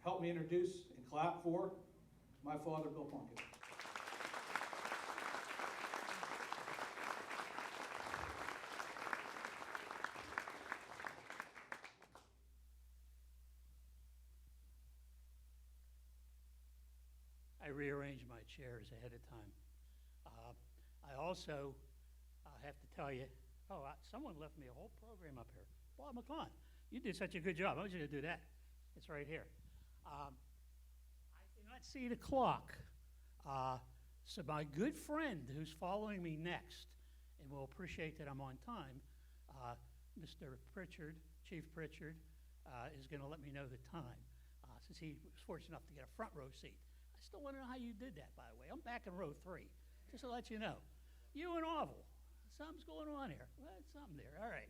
help me introduce and clap for my father, Bill Plunkett. I rearranged my chairs ahead of time. I also have to tell you, someone left me a whole program up here. Bob McClellan, you did such a good job. I was going to do that. It's right here. I cannot see the clock. So my good friend who's following me next, and will appreciate that I'm on time, Mr. Pritchard, Chief Pritchard, is going to let me know the time, since he was fortunate enough to get a front row seat. I still want to know how you did that, by the way. I'm back in row 3, just to let you know. You and Orville, something's going on here. Well, something there. All right.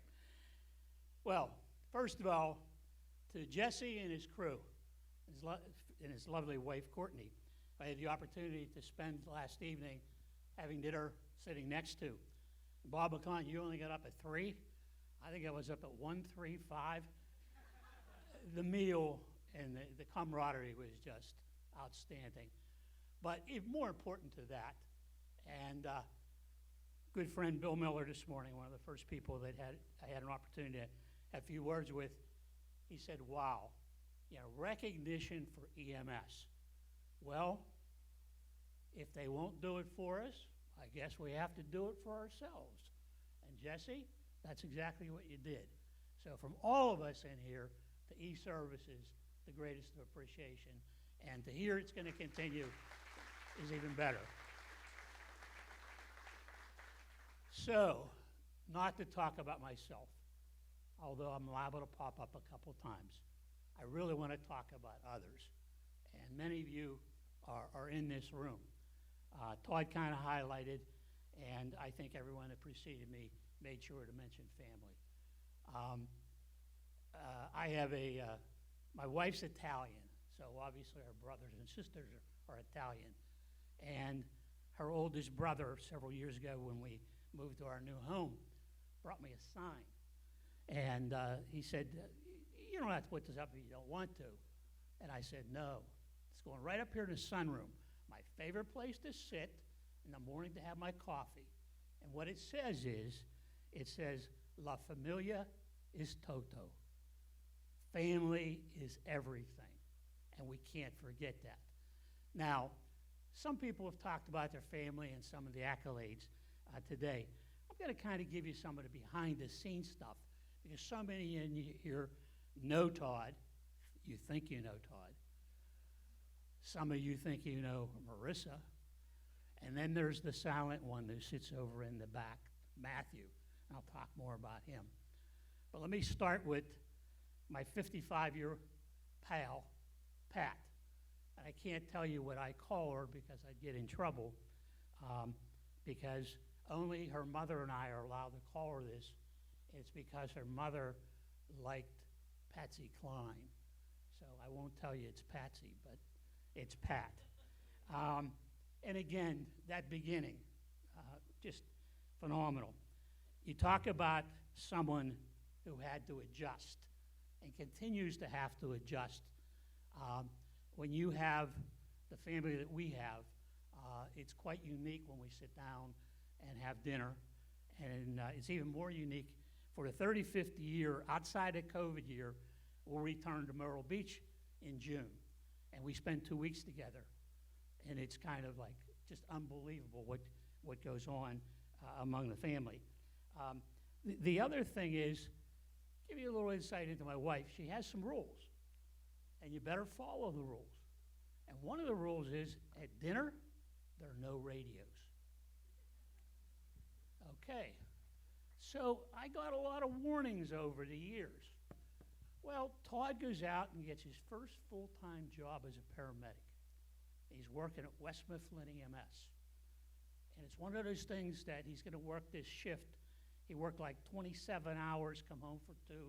Well, first of all, to Jesse and his crew, and his lovely wife, Courtney, I had the opportunity to spend last evening having dinner sitting next to. Bob McClellan, you only got up at 3. I think I was up at 1, 3, 5. The meal and the camaraderie was just outstanding. But even more important to that, and good friend Bill Miller this morning, one of the first people that I had an opportunity to have a few words with, he said, wow, recognition for EMS. Well, if they won't do it for us, I guess we have to do it for ourselves. And Jesse, that's exactly what you did. So from all of us in here, to E-Services, the greatest of appreciation. And to hear it's going to continue is even better. So, not to talk about myself, although I'm liable to pop up a couple times. I really want to talk about others. And many of you are in this room. Todd kind of highlighted, and I think everyone that preceded me made sure to mention family. I have my wife's Italian, so obviously our brothers and sisters are Italian. And her oldest brother, several years ago when we moved to our new home, brought me a sign. And he said, you don't have to put this up if you don't want to. And I said, no, it's going right up here in the sunroom. My favorite place to sit in the morning to have my coffee. And what it says is, it says, La familia is toto. Family is everything. And we can't forget that. Now, some people have talked about their family and some of the accolades today. I'm going to kind of give you some of the behind-the-scenes stuff, because so many in here know Todd. You think you know Todd. Some of you think you know Marissa. And then there's the silent one who sits over in the back, Matthew. And I'll talk more about him. But let me start with my 55-year pal, Pat. And I can't tell you what I call her because I'd get in trouble, because only her mother and I are allowed to call her this. It's because her mother liked Patsy Cline. So I won't tell you it's Patsy, but it's Pat. And again, that beginning, just phenomenal. You talk about someone who had to adjust and continues to have to adjust. When you have the family that we have, it's quite unique when we sit down and have dinner. And it's even more unique for the 35th year, outside of COVID year, we'll return to Myrtle Beach in June. And we spend 2 weeks together. And it's kind of like just unbelievable what goes on among the family. The other thing is, give you a little insight into my wife. She has some rules, and you better follow the rules. And one of the rules is, at dinner, there are no radios. Okay, so I got a lot of warnings over the years. Well, Todd goes out and gets his first full-time job as a paramedic. He's working at West Mifflin EMS. And it's one of those things that he's going to work this shift. He worked like 27 hours, come home for 2,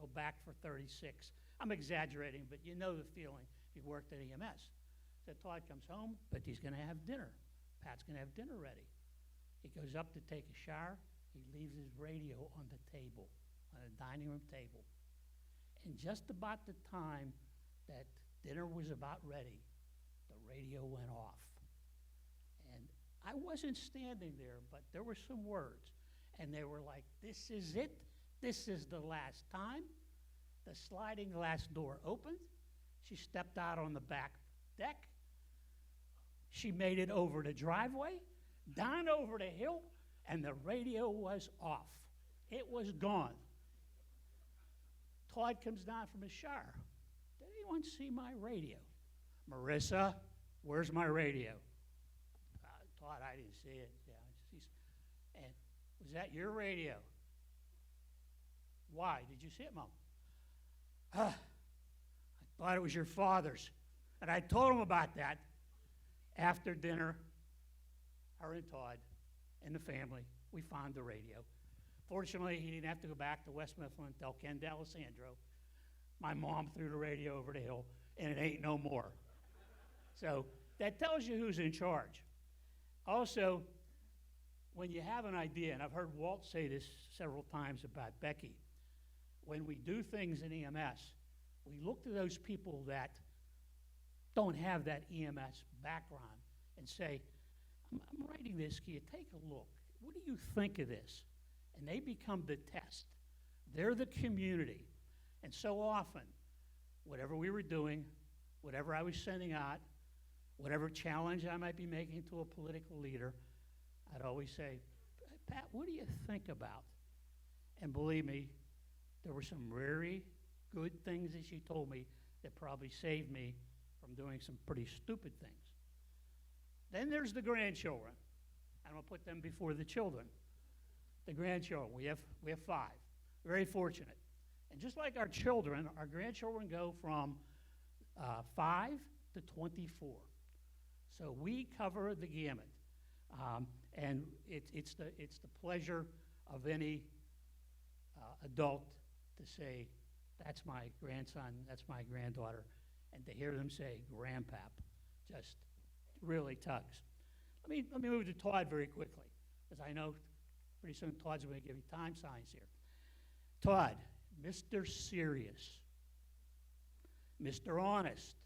go back for 36. I'm exaggerating, but you know the feeling if you worked at EMS. So Todd comes home, but he's going to have dinner. Pat's going to have dinner ready. He goes up to take a shower. He leaves his radio on the table, on the dining room table. And just about the time that Dinner was about ready. The radio went off. And I wasn't standing there, but there were some words. And they were like, "This is it. This is the last time." The sliding glass door opened. She stepped out on the back deck. She made it over the driveway, down over the hill, and the radio was off. It was gone. Todd comes down from his shower. "Did anyone see my radio?" "Marissa, where's my radio?" "Todd, I didn't see it." "Yeah, and was that your radio?" "Why? Did you see it, Mom?" "I thought it was your father's." And I told him about that. After dinner, her and Todd and the family, we found the radio. Fortunately, he didn't have to go back to West Mifflin until Ken D'Alessandro. My mom threw the radio over the hill, and it ain't no more. So that tells you who's in charge. Also, when you have an idea, and I've heard Walt say this several times about Becky, when we do things in EMS, we look to those people that don't have that EMS background and say, I'm writing this, can you take a look? What do you think of this? And they become the test. They're the community. And so often, whatever we were doing, whatever I was sending out, whatever challenge I might be making to a political leader, I'd always say, "Pat, what do you think about?" And believe me, there were some very good things that she told me that probably saved me from doing some pretty stupid things. Then there's the grandchildren. I'm going to put them before the children. The grandchildren, we have 5. Very fortunate. And just like our children, our grandchildren go from 5 to 24. So we cover the gamut. And it's the pleasure of any adult to say, "That's my grandson, that's my granddaughter," and to hear them say "grandpap" just really tugs. Let me move to Todd very quickly, because I know pretty soon Todd's going to give you time signs here. Todd, Mr. Serious, Mr. Honest.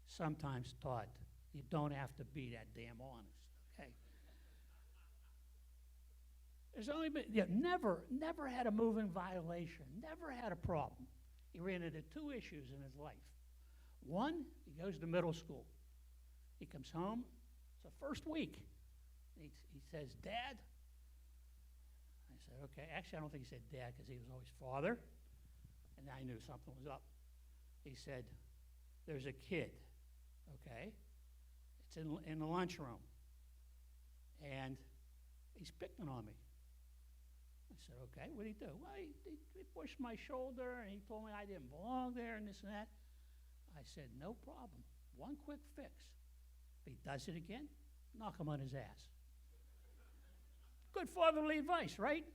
Sometimes, Todd, you don't have to be that damn honest, okay? There's only been, never had a moving violation, never had a problem. He ran into 2 issues in his life. One, he goes to middle school. He comes home, it's the first week. He says, "Dad." I said, "Okay." Actually, I don't think he said dad because he was always father, and I knew something was up. He said, "There's a kid, okay? It's in the lunchroom, and he's picking on me." I said, "Okay, what did he do?" "Well, he pushed my shoulder, and he told me I didn't belong there, and this and that." I said, "No problem. One quick fix. If he does it again, knock him on his ass." Good fatherly advice, right?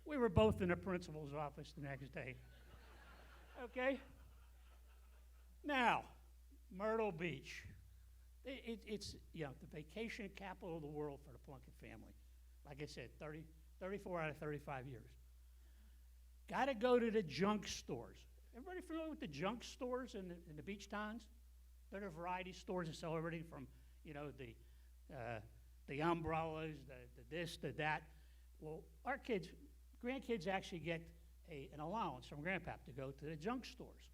We were both in the principal's office the next day. Okay? Now, Myrtle Beach. It's the vacation capital of the world for the Plunkett family. Like I said, 34 out of 35 years. Got to go to the junk stores. Everybody familiar with the junk stores in the beach towns? They're the variety stores that sell everything from, the umbrellas, the this, the that. Well, our grandkids actually get an allowance from Grandpap to go to the junk stores.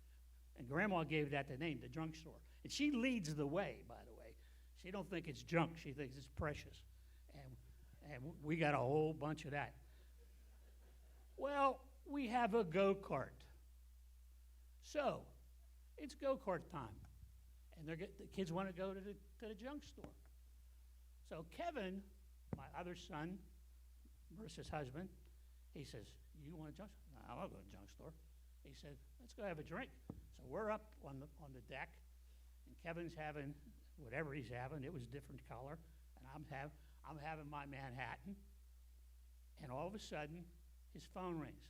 And Grandma gave that the name, the junk store. And she leads the way, by the way. She don't think it's junk. She thinks it's precious. And we got a whole bunch of that. Well, we have a go-kart. So, it's go-kart time. And the kids want to go to the junk store. So Kevin, my other son, Marissa's husband, he says, "You want a junk store?" "No, I'll go to the junk store." He said, "Let's go have a drink." So we're up on the deck, and Kevin's having whatever he's having. It was a different color, and I'm having my Manhattan. And all of a sudden, his phone rings,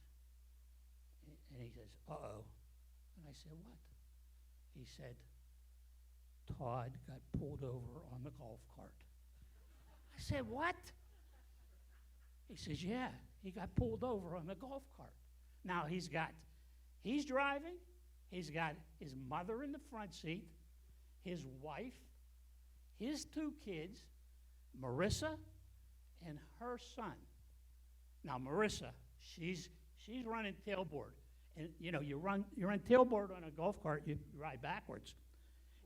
and he says, "Uh-oh." And I said, "What?" He said, "Todd got pulled over on the golf cart." I said, "What?" He says, "Yeah, he got pulled over on the golf cart." Now he's driving, He's got his mother in the front seat, his wife, his 2 kids, Marissa, and her son. Now, Marissa, she's running tailboard. And, you know, you're on tailboard on a golf cart, you ride backwards.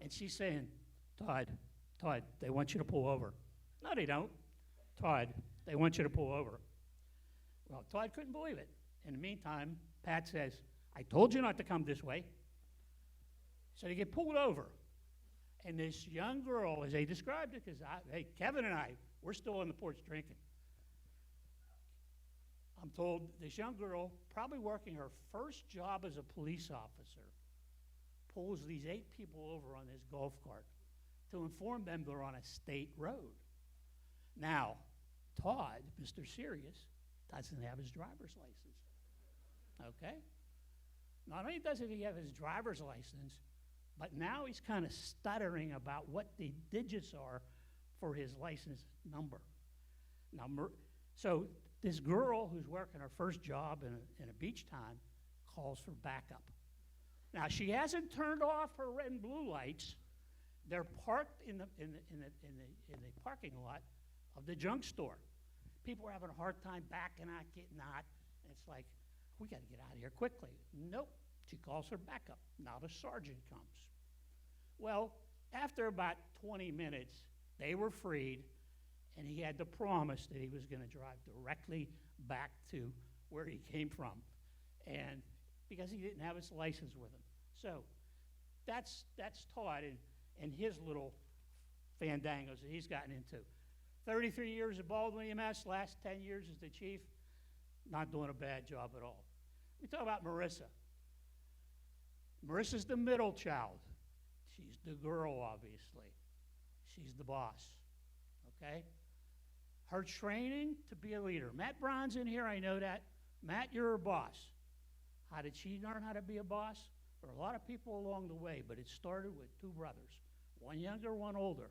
And she's saying, Todd, they want you to pull over. No, they don't. Todd, they want you to pull over. Well, Todd couldn't believe it. In the meantime, Pat says, I told you not to come this way. So they get pulled over. And this young girl, as they described it, because Kevin and I, we're still on the porch drinking. I'm told this young girl, probably working her first job as a police officer, pulls these 8 people over on this golf cart to inform them they're on a state road. Now, Todd, Mr. Serious, doesn't have his driver's license. Okay? Not only doesn't he have his driver's license, but now he's kind of stuttering about what the digits are for his license number. Now, so this girl who's working her first job in a beach time calls for backup. Now, she hasn't turned off her red and blue lights. They're parked in the parking lot of the junk store. People are having a hard time backing out, getting out. And it's like, we got to get out of here quickly. Nope. She calls her backup. Now the sergeant comes. Well, after about 20 minutes, they were freed, and he had to promise that he was going to drive directly back to where he came from, and because he didn't have his license with him. So that's Todd and his little fandangos that he's gotten into. 33 years at Baldwin EMS, last 10 years as the chief, not doing a bad job at all. We talk about Marissa. Marissa's the middle child. She's the girl, obviously. She's the boss, okay? Her training to be a leader. Matt Brown's in here, I know that. Matt, you're a boss. How did she learn how to be a boss? There are a lot of people along the way, but it started with 2 brothers, one younger, one older,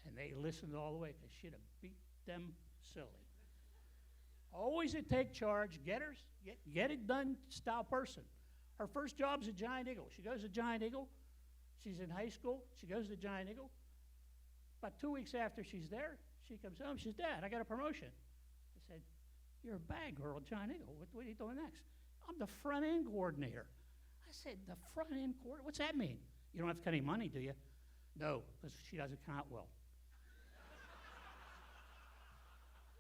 and they listened all the way because she'd have beat them silly. Always a take charge, get it done style person. Her first job's at Giant Eagle. She goes to Giant Eagle. She's in high school. She goes to Giant Eagle. About 2 weeks after she's there, she comes home. She says, Dad, I got a promotion. I said, you're a bag girl at Giant Eagle. What are you doing next? I'm the front end coordinator. I said, the front end coordinator? What's that mean? You don't have to cut any money, do you? No, because she doesn't count well.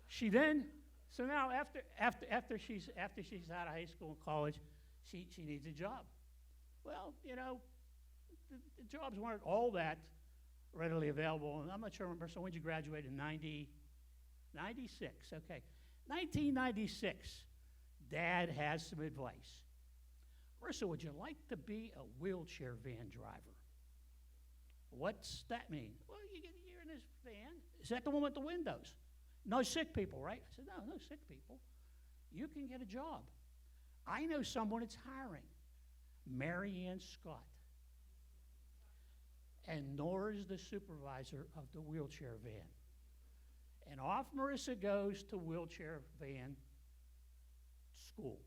She then, so now after she's out of high school and college, she needs a job. Well, you know, the jobs weren't all that readily available. And I'm not sure, so when did you graduate? In 96, okay. 1996, Dad has some advice. Marissa, would you like to be a wheelchair van driver? What's that mean? Well, you're in this van. Is that the one with the windows? No sick people, right? I said, no sick people. You can get a job. I know someone that's hiring, Mary Ann Scott. And Nora's the supervisor of the wheelchair van. And off Marissa goes to wheelchair van school.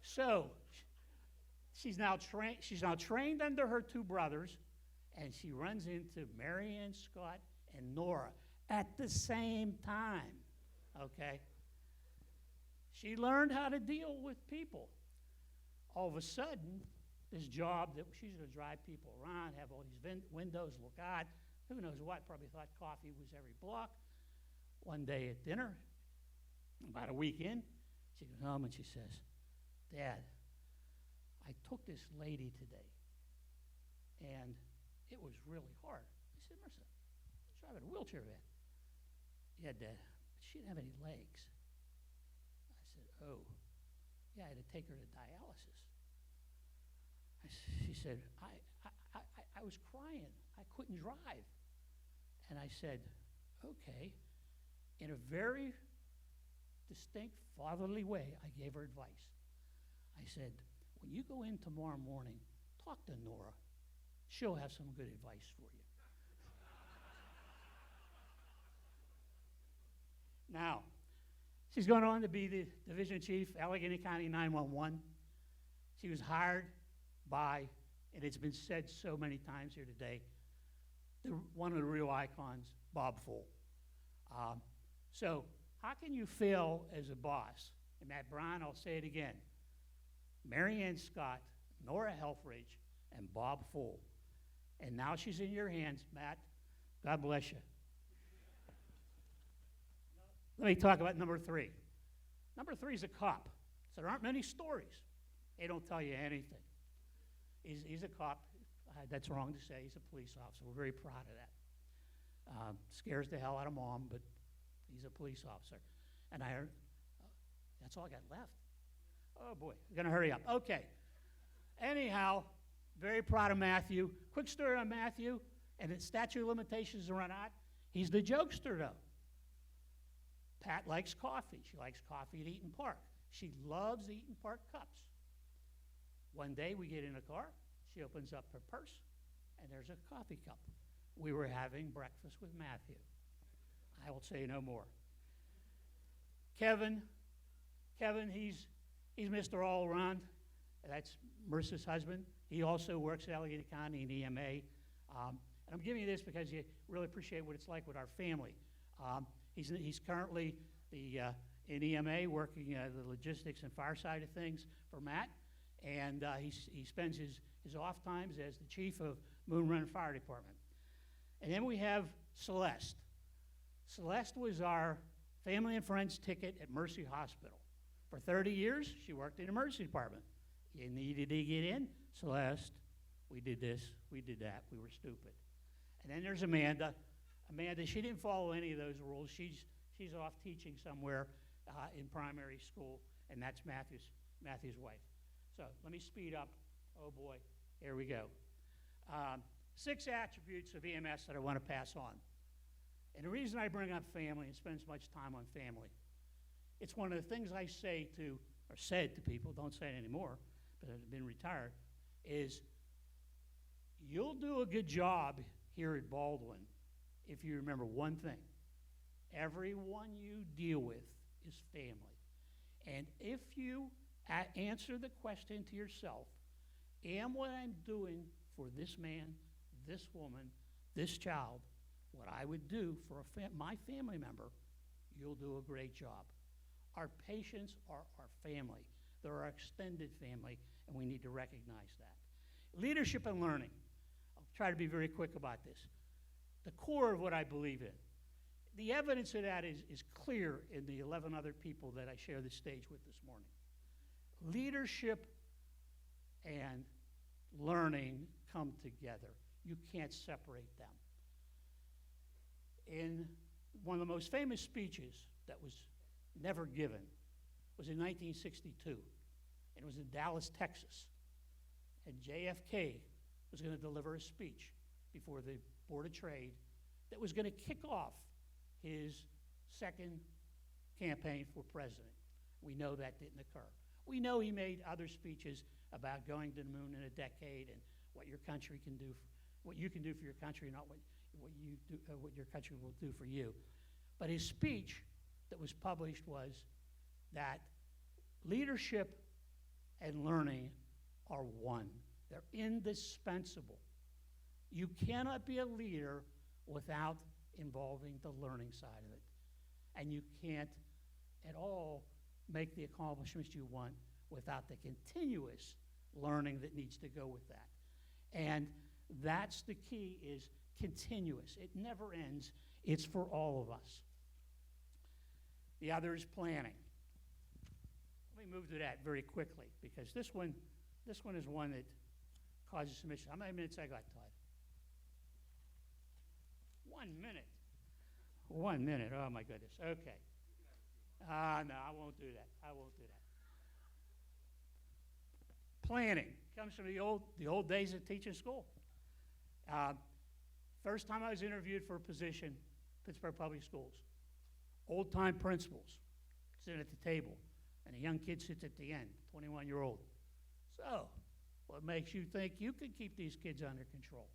So she's now trained under her 2 brothers, and she runs into Mary Ann Scott and Nora at the same time, okay? She learned how to deal with people. All of a sudden, this job that she's going to drive people around, have all these windows, look out, who knows what, probably thought coffee was every block. One day at dinner, about a week in, she goes home and she says, Dad, I took this lady today, and it was really hard. I said, Marissa, she's driving a wheelchair van. Yeah, Dad, but she didn't have any legs. I said, oh, yeah, I had to take her to dialysis. She said, I was crying. I couldn't drive. And I said, okay. In a very distinct fatherly way, I gave her advice. I said, when you go in tomorrow morning, talk to Nora. She'll have some good advice for you. Now, she's going on to be the division chief, Allegheny County 911. She was hired by, and it's been said so many times here today, one of the real icons, Bob Full. So how can you fail as a boss? And Matt Bryan, I'll say it again. Mary Ann Scott, Nora Helfrich, and Bob Full. And now she's in your hands, Matt. God bless you. Let me talk about number 3. Number 3 is a cop. So there aren't many stories. They don't tell you anything. He's a cop. That's wrong to say. He's a police officer. We're very proud of that. Scares the hell out of Mom, but he's a police officer. And I heard, that's all I got left. Oh, boy. We're going to hurry up. Okay. Anyhow, very proud of Matthew. Quick story on Matthew, and the statute of limitations run out. He's the jokester, though. Pat likes coffee. She likes coffee at Eaton Park. She loves Eaton Park cups. One day we get in a car. She opens up her purse, and there's a coffee cup. We were having breakfast with Matthew. I will say no more. Kevin, he's Mr. All-Around. That's Marissa's husband. He also works at Allegheny County in EMA. And I'm giving you this because you really appreciate what it's like with our family. He's currently in EMA working the logistics and fire side of things for Matt. And he spends his off times as the chief of Moon Run Fire Department. And then we have Celeste. Celeste was our family and friends ticket at Mercy Hospital. For 30 years, she worked in the emergency department. You needed to get in, Celeste. We did this, we did that, we were stupid. And then there's Amanda. Amanda, she didn't follow any of those rules. She's off teaching somewhere in primary school, and that's Matthew's wife. So let me speed up. Oh boy, here we go. 6 attributes of EMS that I want to pass on. And the reason I bring up family and spend so much time on family, it's one of the things I say to, or said to people, don't say it anymore, but I've been retired, is you'll do a good job here at Baldwin if you remember one thing. Everyone you deal with is family. And if you answer the question to yourself, am what I'm doing for this man, this woman, this child, what I would do for my family member, you'll do a great job. Our patients are our family. They're our extended family, and we need to recognize that. Leadership and learning. I'll try to be very quick about this. The core of what I believe in. The evidence of that is clear in the 11 other people that I share the stage with this morning. Leadership and learning come together. You can't separate them. In one of the most famous speeches that was never given was in 1962, and it was in Dallas, Texas. And JFK was going to deliver a speech before the Board of Trade that was going to kick off his second campaign for president. We know that didn't occur. We know he made other speeches about going to the moon in a decade and what your country can do, what you can do for your country, not what your country will do for you. But his speech that was published was that leadership and learning are one. They're indispensable. You cannot be a leader without involving the learning side of it. And you can't at all make the accomplishments you want without the continuous learning that needs to go with that. And that's the key, is continuous. It never ends. It's for all of us. The other is planning. Let me move to that very quickly, because this one is one that causes some issues. How many minutes I got, Todd? 1 minute. 1 minute. Oh, my goodness. Okay. No, I won't do that. I won't do that. Planning comes from the old days of teaching school. First time I was interviewed for a position, Pittsburgh Public Schools. Old-time principals sitting at the table, and a young kid sits at the end, 21-year-old. So, what makes you think you can keep these kids under control?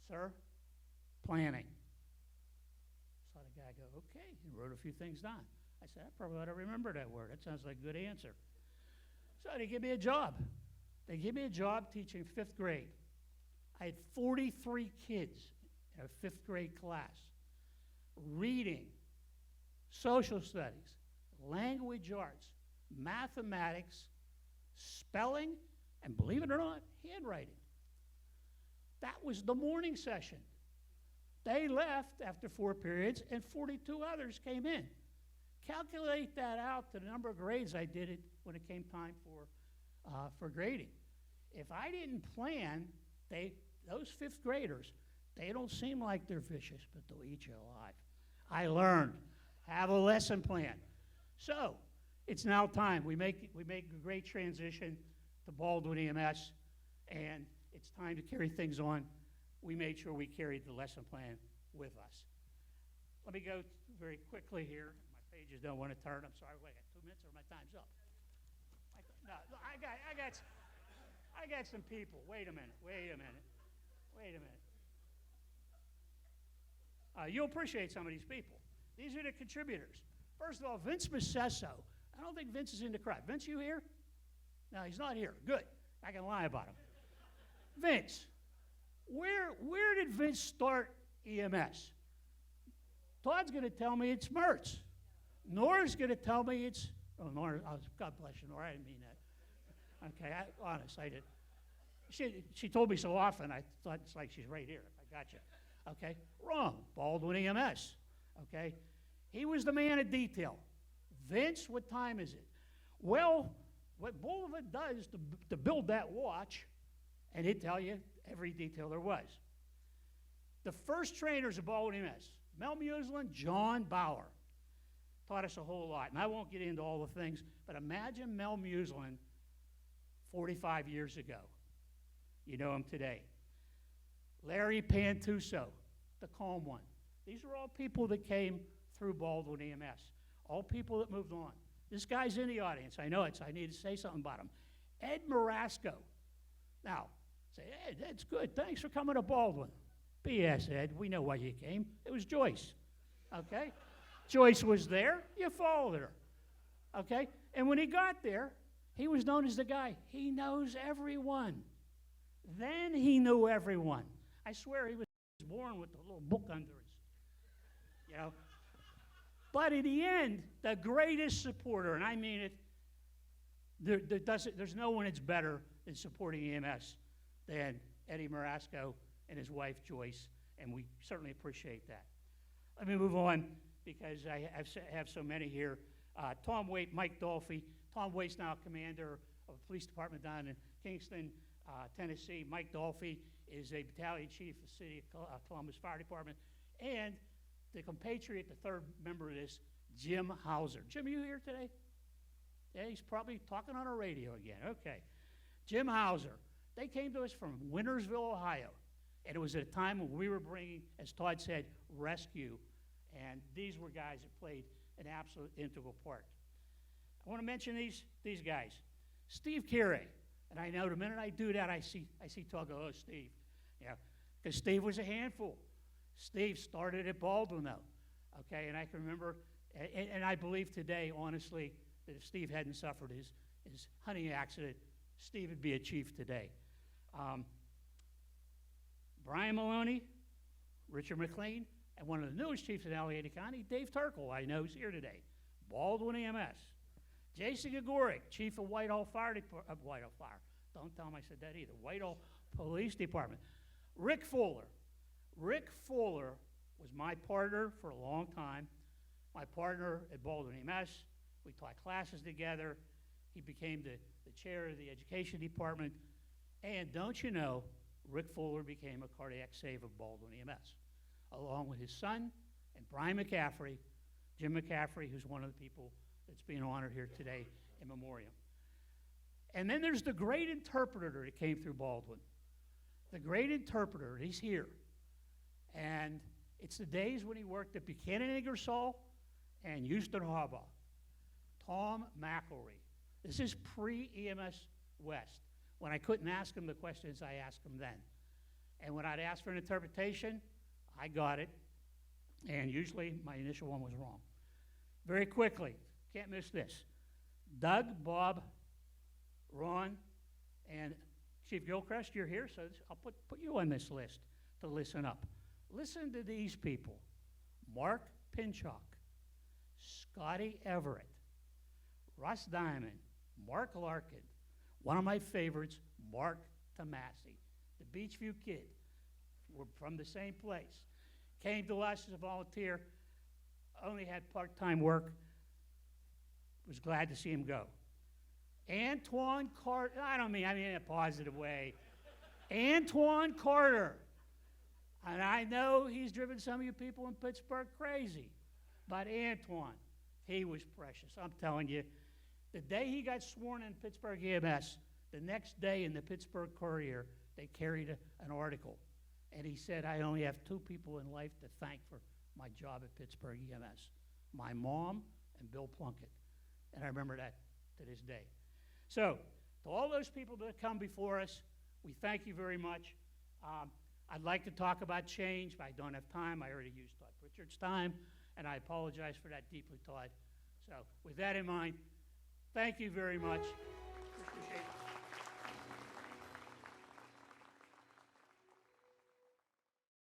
Sir, planning. Saw the guy go, okay, and wrote a few things down. I said, I probably ought to remember that word. That sounds like a good answer. So they give me a job. They give me a job teaching 5th grade. I had 43 kids in a 5th grade class. Reading, social studies, language arts, mathematics, spelling, and believe it or not, handwriting. That was the morning session. They left after 4 periods, and 42 others came in. Calculate that out to the number of grades I did it when it came time for grading. If I didn't plan, those 5th graders, they don't seem like they're vicious, but they'll eat you alive. I learned. Have a lesson plan. So it's now time. We make a great transition to Baldwin EMS, and it's time to carry things on. We made sure we carried the lesson plan with us. Let me go very quickly here. My pages don't want to turn. I'm sorry. Wait, I got 2 minutes or my time's up? No, I got some people. Wait a minute. You'll appreciate some of these people. These are the contributors. First of all, Vince Macesso. I don't think Vince is in the crowd. Vince, you here? No, he's not here. Good. I can lie about him. Vince, where did Vince start EMS? Todd's going to tell me it's Mertz. Nora's going to tell me it's, Nora, God bless you, Nora, I didn't mean that. Okay, honest, I did. She told me so often, I thought it's like she's right here. I got you. Okay, wrong. Baldwin EMS. Okay, he was the man of detail. Vince, what time is it? Well, what Bolivar does to build that watch, and he'd tell you every detail there was. The first trainers of Baldwin EMS, Mel Muslin, John Bauer, taught us a whole lot. And I won't get into all the things, but imagine Mel Muslin 45 years ago. You know him today. Larry Pantuso, the calm one. These are all people that came through Baldwin EMS. All people that moved on. This guy's in the audience. I know it, so I need to say something about him. Ed Marasco. Now, say, Ed, that's good. Thanks for coming to Baldwin. BS, Ed. We know why you came. It was Joyce. Okay? Joyce was there. You followed her. Okay? And when he got there, he was known as the guy. He knows everyone. Then he knew everyone. I swear he was born with a little book under his, But in the end, the greatest supporter, and I mean it, there's no one that's better than supporting EMS than Eddie Marasco and his wife, Joyce, and we certainly appreciate that. Let me move on because I have so many here. Tom Waite, Mike Dolphy. Tom Waite's now commander of the police department down in Kingston, Tennessee. Mike Dolphy is a battalion chief of the City of Columbus Fire Department. And the compatriot, the third member of this, Jim Hauser. Jim, are you here today? Yeah, he's probably talking on a radio again. Okay. Jim Hauser. They came to us from Wintersville, Ohio. And it was at a time when we were bringing, as Todd said, rescue. And these were guys that played an absolute integral part. I want to mention these guys. Steve Carey. And I know the minute I do that, I see Todd go, oh, Steve. Yeah, because Steve was a handful. Steve started at Baldwin, though. Okay, and I can remember, and I believe today, honestly, that if Steve hadn't suffered his hunting accident, Steve would be a chief today. Brian Maloney, Richard McLean, and one of the newest chiefs in Allegheny County, Dave Turkle, I know is here today. Baldwin EMS. Jason Gagoric, chief of Whitehall Fire Department, Whitehall Fire. Don't tell him I said that either. Whitehall Police Department. Rick Fuller. Rick Fuller was my partner for a long time. My partner at Baldwin EMS. We taught classes together. He became the chair of the education department. And don't you know, Rick Fuller became a cardiac save of Baldwin EMS, along with his son and Brian McCaffrey, Jim McCaffrey, who's one of the people that's being honored here today in memoriam. And then there's the great interpreter that came through Baldwin. The great interpreter, he's here. And it's the days when he worked at Buchanan Ingersoll and Houston Harbor. Tom McElry. This is pre-EMS West, when I couldn't ask him the questions I asked him then. And when I'd ask for an interpretation, I got it. And usually my initial one was wrong. Very quickly, can't miss this. Doug Bob Ron, and Chief Gilchrist, you're here, so I'll put you on this list to listen up. Listen to these people. Mark Pinchuk, Scotty Everett, Russ Diamond, Mark Larkin, one of my favorites, Mark Tomasi, the Beachview kid. We're from the same place. Came to us as a volunteer, only had part-time work, was glad to see him go. Antoine Carter, I mean in a positive way. Antoine Carter. And I know he's driven some of you people in Pittsburgh crazy, but Antoine, he was precious. I'm telling you, the day he got sworn in Pittsburgh EMS, the next day in the Pittsburgh Courier, they carried an article. And he said, I only have two people in life to thank for my job at Pittsburgh EMS, my mom and Bill Plunkett. And I remember that to this day. So, to all those people that come before us, we thank you very much. I'd like to talk about change, but I don't have time. I already used Todd Pritchard's time, and I apologize for that deeply, Todd. So, with that in mind, thank you very much.